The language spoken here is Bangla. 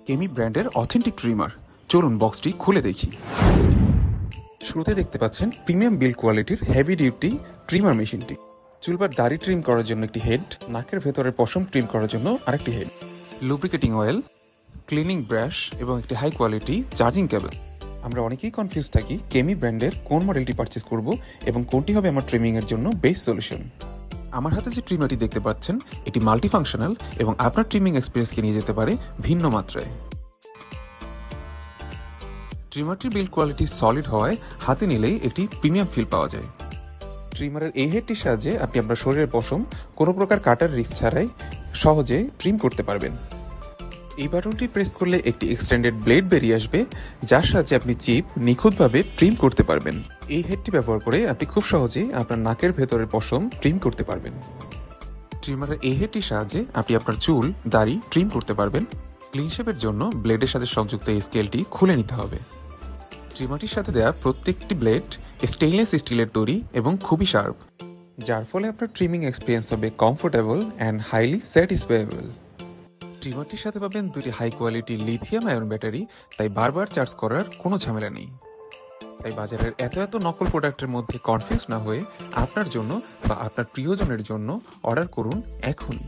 কেমি ব্র্যান্ডের অথেন্টিক ট্রিমার। চলুন বক্সটি খুলে দেখি। শুরুতে দেখতে পাচ্ছেন প্রিমিয়াম বিল্ড কোয়ালিটির হেভি ডিউটি ট্রিমার মেশিনটি। চুল বা দাড়ি ট্রিম করার জন্য একটি হেড, নাকের ভেতরের পশম ট্রিম করার জন্য আরেকটি head, lubricating oil, cleaning brush এবং একটি হাই কোয়ালিটি চার্জিং কেবল। আমরা অনেকেই কনফিউজ থাকি কেমি ব্র্যান্ডের কোন মডেলটি পারচেস করব এবং কোনটি হবে আমার ট্রিমিংয়ের জন্য বেস্ট সলিউশন। আমার হাতে যে ট্রিমারটি দেখতে পাচ্ছেন এটি মাল্টিফাংশনাল এবং আপনার ট্রিমিং এক্সপিরিয়েন্সকে নিয়ে যেতে পারে ভিন্ন মাত্রায়। ট্রিমারটির বিল্ড কোয়ালিটি সলিড হওয়ায় হাতে নিলেই একটি প্রিমিয়াম ফিল পাওয়া যায়। ট্রিমারের এই হেডটির সাহায্যে আপনি আপনার শরীরের পশম কোনো প্রকার কাটার রিস্ক ছাড়াই সহজে ট্রিম করতে পারবেন। এই বাটনটি প্রেস করলে একটি এক্সটেন্ডেড ব্লেড বেরিয়ে আসবে, যার সাহায্যে আপনি চিপ নিখুঁতভাবে ট্রিম করতে পারবেন। এই হেডটি ব্যবহার করে আপনি খুব সহজেই আপনার নাকের ভেতরের পশম ট্রিম করতে পারবেন। ট্রিমারের এই হেডটির সাহায্যে আপনি আপনার চুল, দাড়ি ট্রিম করতে পারবেন। ক্লিন শেপের জন্য ব্লেডের সাথে সংযুক্ত এই স্কেলটি খুলে নিতে হবে। ট্রিমারটির সাথে দেওয়া প্রত্যেকটি ব্লেড স্টেইনলেস স্টিলের তৈরি এবং খুবই শার্প, যার ফলে আপনার ট্রিমিং এক্সপিরিয়েন্স হবে কমফোর্টেবল অ্যান্ড হাইলি স্যাটিসফাইয়েবল। ট্রিমারটির সাথে পাবেন দুটি high quality lithium ion battery, তাই বারবার চার্জ করার কোনো ঝামেলা নেই। তাই বাজারের এত নকল প্রোডাক্টের মধ্যে কনফিউজ না হয়ে আপনার জন্য বা আপনার প্রিয়জনের জন্য অর্ডার করুন এখনই।